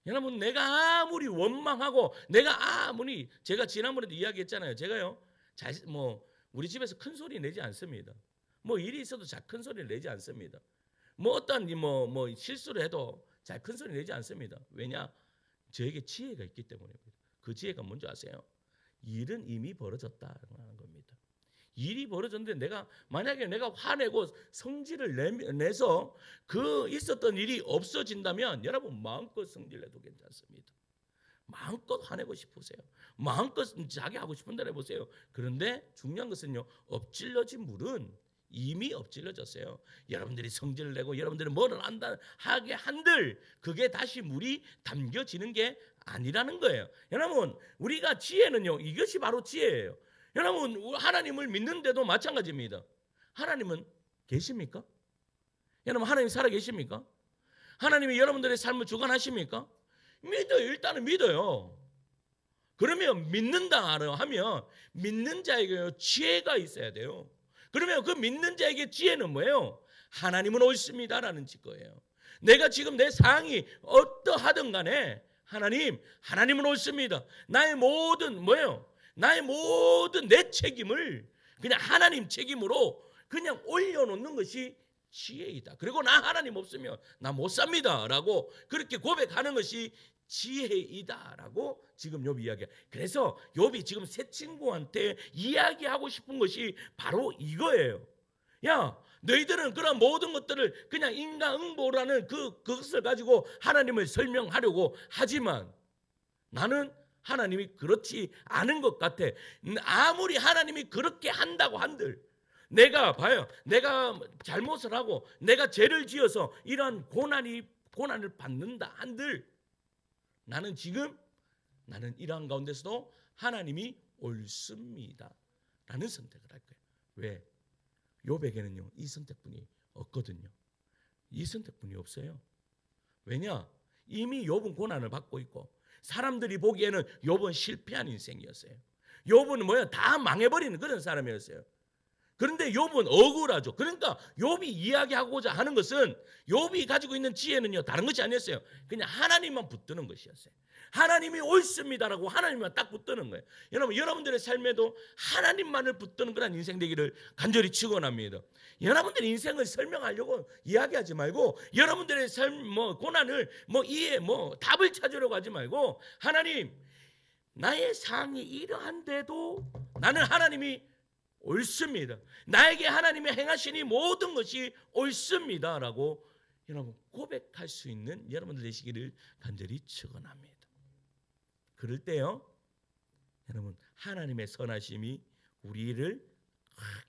여러분 내가 아무리 원망하고 내가 아무리 제가 지난번에도 이야기했잖아요. 제가요 우리 집에서 큰 소리 내지 않습니다. 일이 있어도 잘 큰 소리를 내지 않습니다. 어떤 실수를 해도 잘 큰 소리 내지 않습니다. 왜냐? 저에게 지혜가 있기 때문입니다. 그 지혜가 뭔지 아세요? 일은 이미 벌어졌다는 겁니다. 일이 벌어졌는데 만약에 내가 화내고 성질을 내서 그 있었던 일이 없어진다면 여러분 마음껏 성질내도 괜찮습니다. 마음껏 화내고 싶으세요. 마음껏 자기 하고 싶은 대로 해보세요. 그런데 중요한 것은요, 엎질러진 물은 이미 엎질러졌어요. 여러분들이 성질을 내고 여러분들이 뭐를 하게 한들 그게 다시 물이 담겨지는 게 아니라는 거예요. 여러분 우리가 지혜는요 이것이 바로 지혜예요. 여러분 하나님을 믿는데도 마찬가지입니다. 하나님은 계십니까? 여러분 하나님 살아 계십니까? 하나님이 여러분들의 삶을 주관하십니까? 믿어요. 일단은 믿어요. 그러면 믿는다 하면 믿는 자에게 지혜가 있어야 돼요. 그러면 그 믿는 자에게 지혜는 뭐예요? 하나님은 옳습니다라는 거예요. 내가 지금 내 상황이 어떠하든 간에 하나님은 옳습니다. 나의 모든 내 책임을 그냥 하나님 책임으로 그냥 올려놓는 것이 지혜이다. 그리고 나 하나님 없으면 나 못 삽니다라고 그렇게 고백하는 것이 지혜이다라고 지금 욥이 이야기해요. 그래서 욥이 지금 새 친구한테 이야기하고 싶은 것이 바로 이거예요. 야, 너희들은 그런 모든 것들을 그냥 인과응보라는 그것을 가지고 하나님을 설명하려고 하지만 나는 하나님이 그렇지 않은 것 같아. 아무리 하나님이 그렇게 한다고 한들 내가 봐요. 내가 잘못을 하고 내가 죄를 지어서 이러한 고난을 받는다 한들 나는 이러한 가운데서도 하나님이 옳습니다 라는 선택을 할 거예요. 왜? 욥에게는요 이 선택뿐이 없거든요. 이 선택뿐이 없어요. 왜냐? 이미 욥은 고난을 받고 있고 사람들이 보기에는 욥은 실패한 인생이었어요. 욥은 다 망해버리는 그런 사람이었어요. 그런데 욥은 억울하죠. 그러니까 욥이 이야기하고자 하는 것은 욥이 가지고 있는 지혜는요 다른 것이 아니었어요. 그냥 하나님만 붙드는 것이었어요. 하나님이 옳습니다라고 하나님만 딱 붙드는 거예요. 여러분들의 삶에도 하나님만을 붙드는 그런 인생 되기를 간절히 축원합니다. 여러분들의 인생을 설명하려고 이야기하지 말고 여러분들의 삶 고난을 답을 찾으려고 하지 말고 하나님 나의 상황이 이러한데도 나는 하나님이 옳습니다. 나에게 하나님이 행하시니 모든 것이 옳습니다라고 여러분 고백할 수 있는 여러분들 되시기를 간절히 축원합니다. 그럴 때요 여러분 하나님의 선하심이 우리를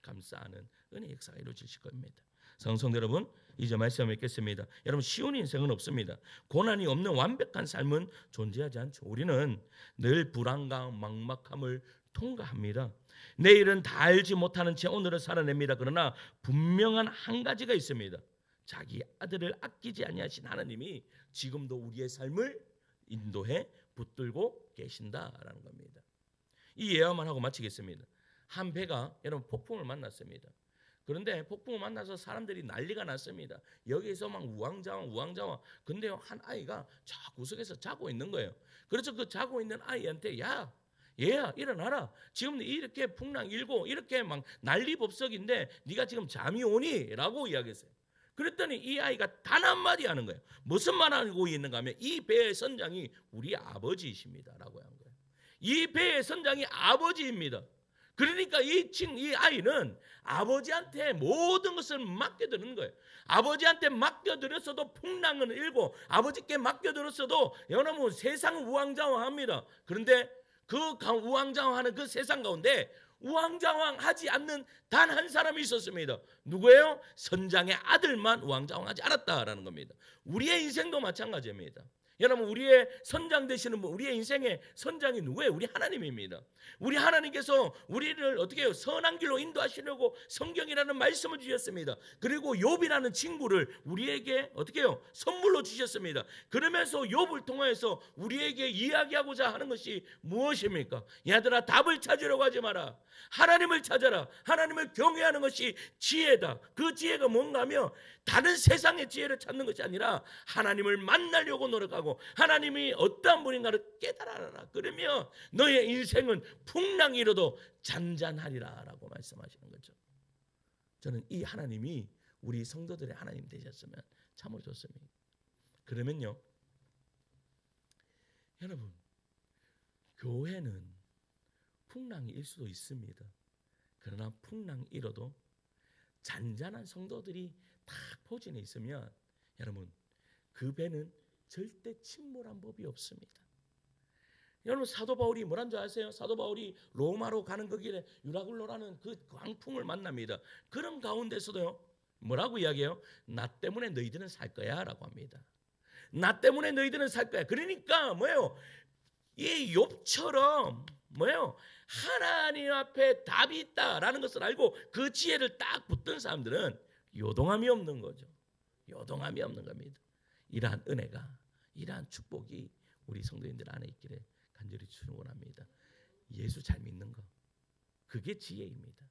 감싸는 은혜 역사가 이루어지실 겁니다. 성도 여러분 이제 말씀을 맺겠습니다. 여러분 쉬운 인생은 없습니다. 고난이 없는 완벽한 삶은 존재하지 않죠. 우리는 늘 불안과 막막함을 통과합니다. 내일은 다 알지 못하는 채 오늘을 살아냅니다. 그러나 분명한 한 가지가 있습니다. 자기 아들을 아끼지 아니하신 하나님이 지금도 우리의 삶을 인도해 붙들고 계신다라는 겁니다. 이 예화만 하고 마치겠습니다. 한 배가 여러분 폭풍을 만났습니다. 그런데 폭풍을 만나서 사람들이 난리가 났습니다. 여기서 막 우왕좌왕. 근데 한 아이가 저 구석에서 자고 있는 거예요. 그래서 그 자고 있는 아이한테 야 얘야 일어나라. 지금 이렇게 풍랑 일고 이렇게 막 난리법석인데 네가 지금 잠이 오니? 라고 이야기했어요. 그랬더니 이 아이가 단 한마디 하는 거예요. 무슨 말 하고 있는가 하면 이 배의 선장이 우리 아버지이십니다 라고 한 거예요. 이 배의 선장이 아버지입니다. 그러니까 이 아이는 아버지한테 모든 것을 맡겨드리는 거예요. 아버지한테 맡겨드렸어도 풍랑은 일고 아버지께 맡겨드렸어도 여러분 세상은 우왕좌왕합니다. 그런데 그 우왕좌왕하는 그 세상 가운데 우왕좌왕하지 않는 단 한 사람이 있었습니다. 누구예요? 선장의 아들만 우왕좌왕하지 않았다라는 겁니다. 우리의 인생도 마찬가지입니다. 여러분 우리의 선장 되시는 분, 우리의 인생의 선장이 누구예요? 우리 하나님입니다. 우리 하나님께서 우리를 어떻게 해요? 선한 길로 인도하시려고 성경이라는 말씀을 주셨습니다. 그리고 욥이라는 친구를 우리에게 어떻게 해요? 선물로 주셨습니다. 그러면서 욥을 통해서 우리에게 이야기하고자 하는 것이 무엇입니까? 얘들아 답을 찾으려고 하지 마라. 하나님을 찾아라. 하나님을 경외하는 것이 지혜다. 그 지혜가 뭔가 하면 다른 세상의 지혜를 찾는 것이 아니라 하나님을 만나려고 노력하고 하나님이 어떠한 분인가를 깨달아라. 그러면 너의 인생은 풍랑이 일어도 잔잔하리라 라고 말씀하시는 거죠. 저는 이 하나님이 우리 성도들의 하나님 되셨으면 참으로 좋습니다. 그러면요 여러분 교회는 풍랑이 일 수도 있습니다. 그러나 풍랑이 일어도 잔잔한 성도들이 다 포진해 있으면 여러분 그 배는 절대 침몰한 법이 없습니다. 여러분 사도 바울이 뭐란 줄 아세요? 사도 바울이 로마로 가는 그 길에 유라굴로라는 그 광풍을 만납니다. 그런 가운데서도요 뭐라고 이야기해요? 나 때문에 너희들은 살 거야 라고 합니다. 나 때문에 너희들은 살 거야. 그러니까 뭐예요? 이 욥처럼 뭐예요? 하나님 앞에 답이 있다라는 것을 알고 그 지혜를 딱 붙든 사람들은 요동함이 없는 거죠. 요동함이 없는 겁니다. 이러한 은혜가, 이러한 축복이 우리 성도님들 안에 있기를 간절히 축원합니다. 예수 잘 믿는 거, 그게 지혜입니다.